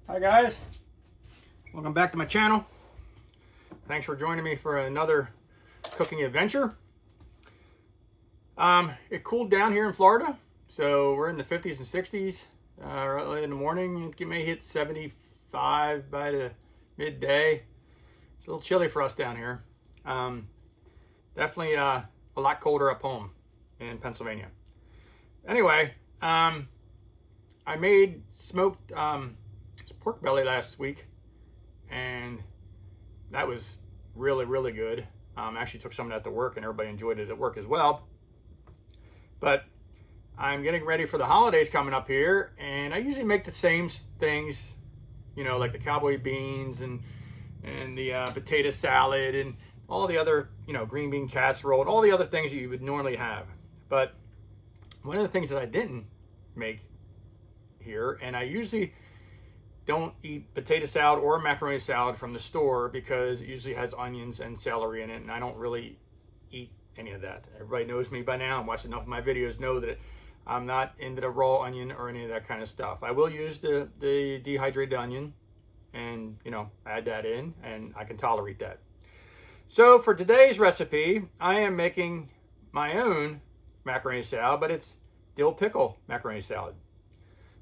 Hi guys, welcome back to my channel. Thanks for joining me for another cooking adventure. It cooled down here in Florida, so we're in the 50s and 60s early in the morning. It may hit 75 by the midday. It's a little chilly for us down here. Definitely a lot colder up home in Pennsylvania. Anyway, I made smoked pork belly last week, and that was really good. Actually took some of that to work, and everybody enjoyed it at work as well. But I'm getting ready for the holidays coming up here, and I usually make the same things, you know, like the cowboy beans and the potato salad and all the other, you know, green bean casserole and all the other things that you would normally have. But one of the things that I didn't make here, and I usually don't eat potato salad or macaroni salad from the store because it usually has onions and celery in it, and I don't really eat any of that. Everybody knows me by now and watched enough of my videos know that I'm not into the raw onion or any of that kind of stuff. I will use the dehydrated onion and, you know, add that in, and I can tolerate that. So for today's recipe, I am making my own macaroni salad, but it's dill pickle macaroni salad.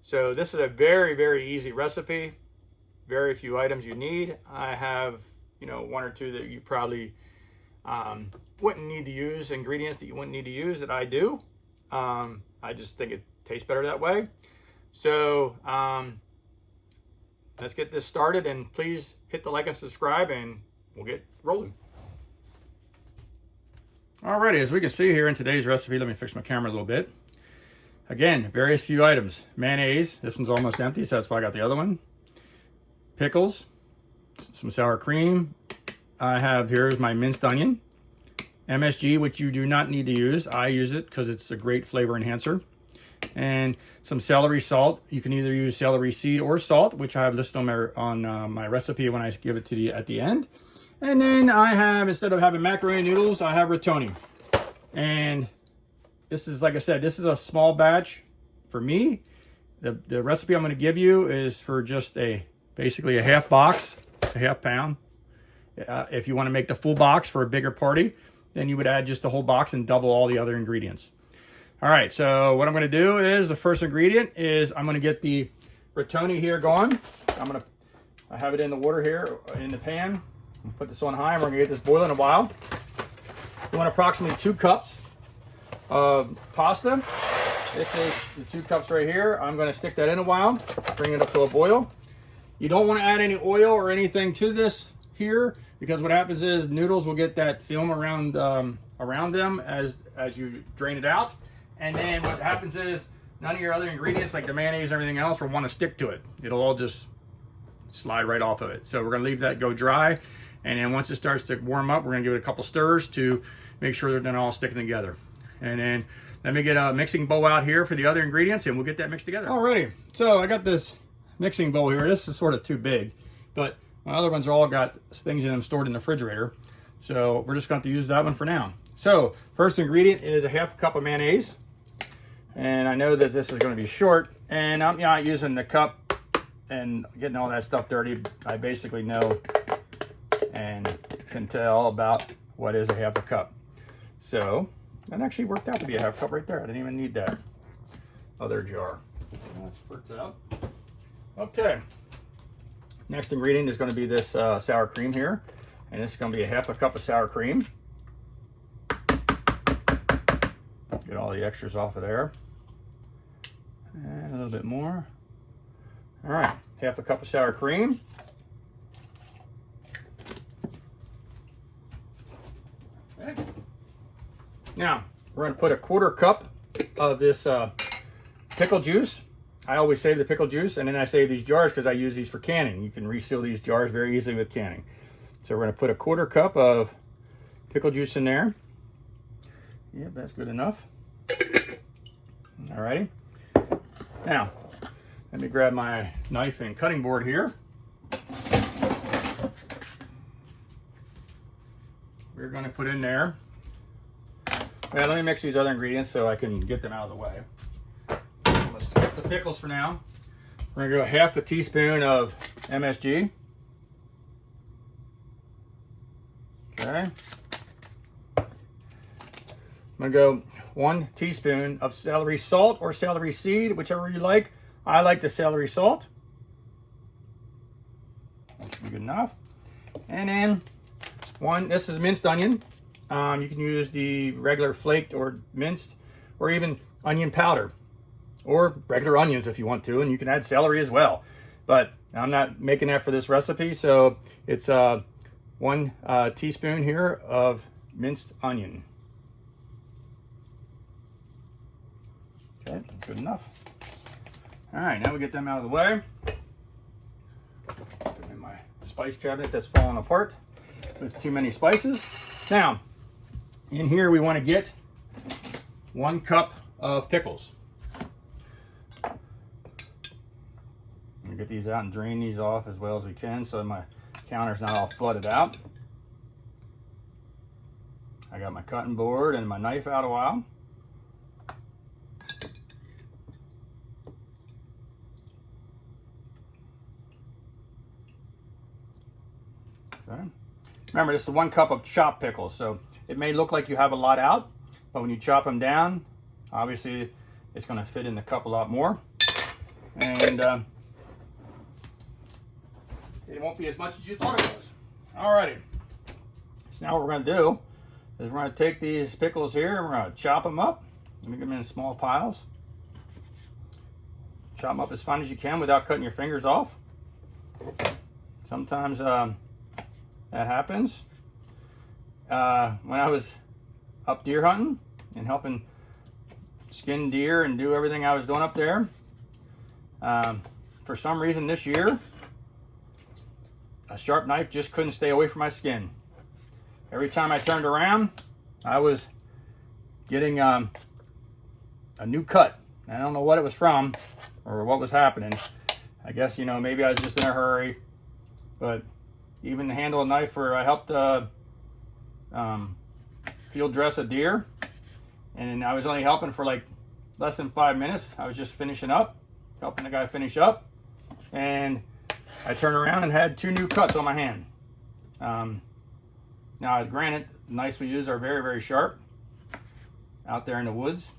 So this is a very easy recipe. Very few items you need. I have, you know, one or two that you probably wouldn't need to use, ingredients that you wouldn't need to use that I do. I just think it tastes better that way. So let's get this started, and please hit the like and subscribe, and we'll get rolling. Alrighty, as we can see here in today's recipe, let me fix my camera a little bit. Again, very few items. Mayonnaise, this one's almost empty, so that's why I got the other one. Pickles, some sour cream. I have, here's my minced onion. MSG, which you do not need to use. I use it because it's a great flavor enhancer. And some celery salt. You can either use celery seed or salt, which I have listed on my recipe when I give it to you at the end. And then I have, instead of having macaroni noodles, I have rotoni. And this is, like I said, this is a small batch for me. The recipe I'm going to give you is for just basically a half box, a half pound. If you want to make the full box for a bigger party, then you would add just the whole box and double all the other ingredients. All right, so what I'm going to do is, the first ingredient is I'm going to get the rotoni here going. I have it in the water here in the pan. I'm going to put this on high, and we're going to get this boiling a while. You want approximately 2 cups of pasta. This is the 2 cups right here. I'm going to stick that in a while, bring it up to a boil. You don't want to add any oil or anything to this here, because what happens is noodles will get that film around them as you drain it out, and then what happens is none of your other ingredients like the mayonnaise and everything else will want to stick to it. It'll all just slide right off of it. So we're going to leave that go dry, and then once it starts to warm up, we're going to give it a couple stirs to make sure they're all sticking together. And then let me get a mixing bowl out here for the other ingredients, and we'll get that mixed together. Alrighty, so I got this mixing bowl here. This is sort of too big, but my other ones all got things in them stored in the refrigerator. So we're just going to use that one for now. So first ingredient is a half cup of mayonnaise. And I know that this is going to be short, and I'm not using the cup and getting all that stuff dirty. I basically know and can tell about what is a half a cup. So that actually worked out to be a half cup right there. I didn't even need that other jar. That spurts out. Okay. Next ingredient is going to be this sour cream here. And this is going to be a half a cup of sour cream. Get all the extras off of there. And a little bit more. All right, half a cup of sour cream. Okay. Now, we're going to put a 1/4 cup of this pickle juice. I always save the pickle juice, and then I save these jars because I use these for canning. You can reseal these jars very easily with canning. So we're going to put a 1/4 cup of pickle juice in there. Yep, that's good enough. Alrighty. Now, let me grab my knife and cutting board here. We're going to put in there. Well, let me mix these other ingredients so I can get them out of the way. Let's skip the pickles for now. We're gonna go half a teaspoon of MSG. Okay. I'm gonna go 1 teaspoon of celery salt or celery seed, whichever you like. I like the celery salt. That should be good enough. And then this is minced onion. You can use the regular flaked or minced, or even onion powder, or regular onions if you want to, and you can add celery as well. But I'm not making that for this recipe, so it's 1 teaspoon here of minced onion. Okay, good enough. All right, now we get them out of the way. Put them in my spice cabinet that's falling apart with too many spices. Now, in here we want to get 1 cup of pickles. I'm gonna get these out and drain these off as well as we can so my counter's not all flooded out. I got my cutting board and my knife out a while. Okay. Remember, this is 1 cup of chopped pickles, so it may look like you have a lot out, but when you chop them down, obviously it's going to fit in the cup a lot more, and it won't be as much as you thought it was. Alrighty, so now what we're going to do is we're going to take these pickles here and we're going to chop them up. Let me get them in small piles. Chop them up as fine as you can without cutting your fingers off. Sometimes that happens. When I was up deer hunting and helping skin deer and do everything I was doing up there, for some reason this year, a sharp knife just couldn't stay away from my skin. Every time I turned around, I was getting a new cut. I don't know what it was from or what was happening. I guess, you know, maybe I was just in a hurry, but even to handle a knife where I helped field dress a deer, and I was only helping for like less than 5 minutes. I was just finishing up, helping the guy finish up, and I turned around and had 2 new cuts on my hand. Now, granted, the knives we use are very, very sharp out there in the woods.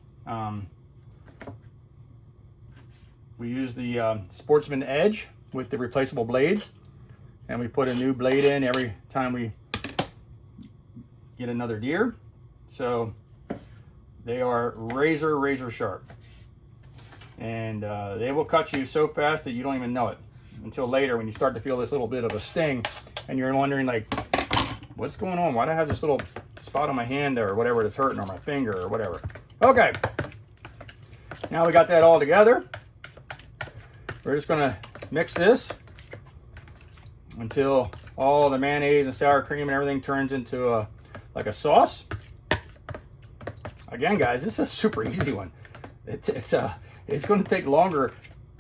We use the Sportsman Edge with the replaceable blades, and we put a new blade in every time we get another deer. So they are razor sharp, and they will cut you so fast that you don't even know it until later when you start to feel this little bit of a sting and you're wondering, like, what's going on? Why do I have this little spot on my hand there, or whatever it is hurting, or my finger or whatever? Okay, now we got that all together. We're just gonna mix this until all the mayonnaise and sour cream and everything turns into like a sauce. Again, guys, this is a super easy one. It's going to take longer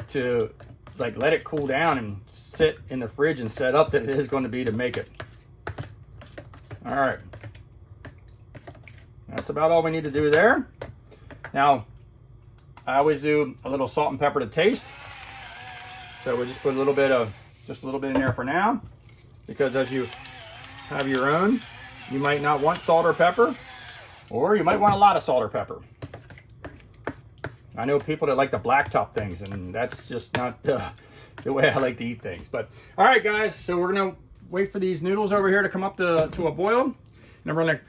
to like let it cool down and sit in the fridge and set up than it is going to be to make it. All right, that's about all we need to do there. Now, I always do a little salt and pepper to taste. So we'll just put just a little bit in there for now, because as you have your own, you might not want salt or pepper, or you might want a lot of salt or pepper. I know people that like the blacktop things, and that's just not the way I like to eat things. But all right, guys, so we're gonna wait for these noodles over here to come up to a boil, and then we're gonna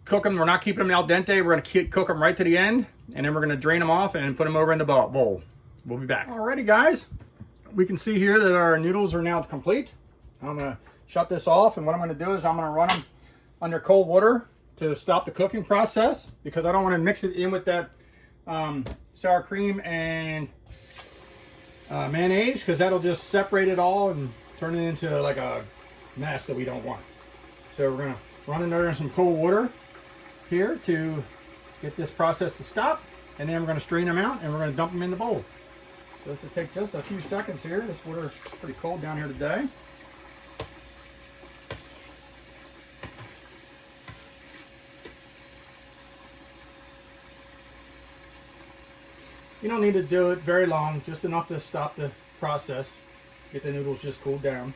cook them. We're not keeping them al dente. We're gonna cook them right to the end, and then we're gonna drain them off and put them over in the bowl. We'll be back. Alrighty, guys, we can see here that our noodles are now complete. I'm gonna shut this off, and what I'm gonna do is I'm gonna run them under cold water to stop the cooking process, because I don't want to mix it in with that sour cream and mayonnaise, because that'll just separate it all and turn it into like a mess that we don't want. So we're gonna run it under some cold water here to get this process to stop, and then we're gonna strain them out and we're gonna dump them in the bowl. So this will take just a few seconds here. This water is pretty cold down here today. You don't need to do it very long, just enough to stop the process. Get the noodles just cooled down.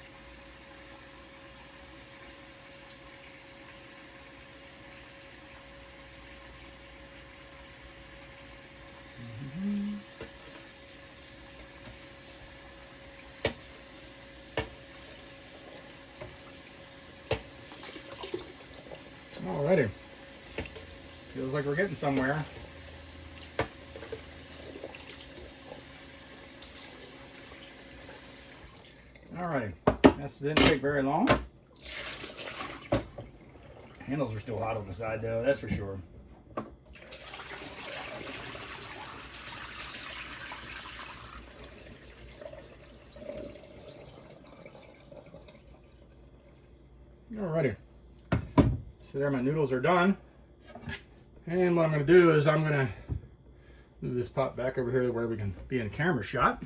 Alrighty. Feels like we're getting somewhere. Alrighty. This didn't take very long. Handles are still hot on the side though, that's for sure. Alrighty. So there, my noodles are done. And what I'm going to do is I'm going to move this pot back over here where we can be in camera shot.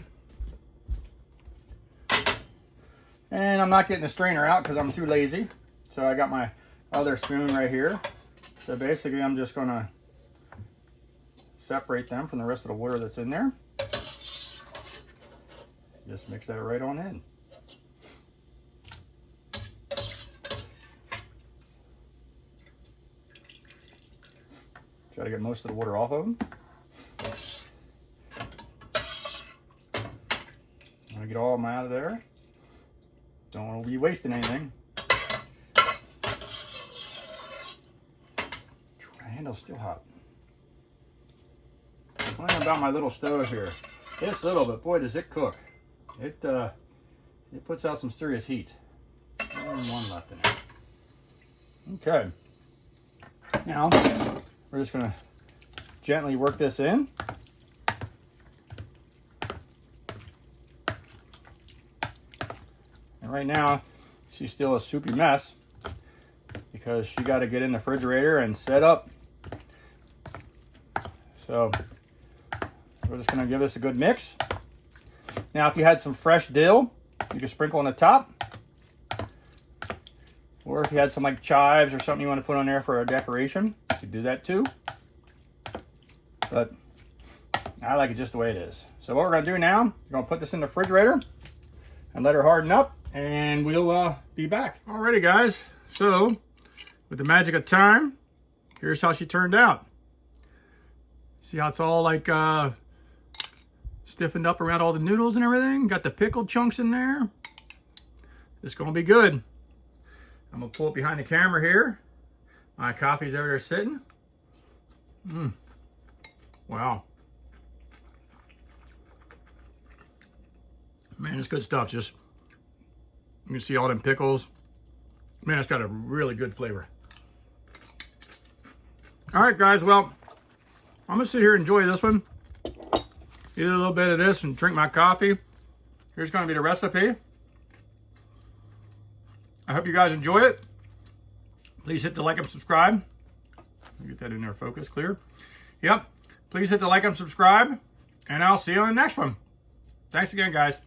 And I'm not getting the strainer out because I'm too lazy. So I got my other spoon right here. So basically I'm just going to separate them from the rest of the water that's in there. Just mix that right on in. Try to get most of the water off of them. I'm gonna get all of them out of there. Don't want to be wasting anything. My handle's still hot. One thing about my little stove here, it's little, but boy does it cook. It puts out some serious heat. Only one left in it. Okay. Now we're just gonna gently work this in. And right now, she's still a soupy mess because she got to get in the refrigerator and set up. So we're just gonna give this a good mix. Now, if you had some fresh dill, you could sprinkle on the top. Or if you had some like chives or something you want to put on there for a decoration, you could do that too. But I like it just the way it is. So what we're going to do now, we're going to put this in the refrigerator and let her harden up, and we'll be back. Alrighty guys, so with the magic of time, here's how she turned out. See how it's all like stiffened up around all the noodles and everything? Got the pickled chunks in there. It's going to be good. I'm going to pull it behind the camera here. My coffee's over there sitting. Wow. Man, it's good stuff. Just, you can see all them pickles. Man, it's got a really good flavor. All right, guys. Well, I'm going to sit here and enjoy this one. Eat a little bit of this and drink my coffee. Here's going to be the recipe. I hope you guys enjoy it. Please hit the like and subscribe. Get that in there, focus, clear. Yep. Please hit the like and subscribe, and I'll see you on the next one. Thanks again, guys.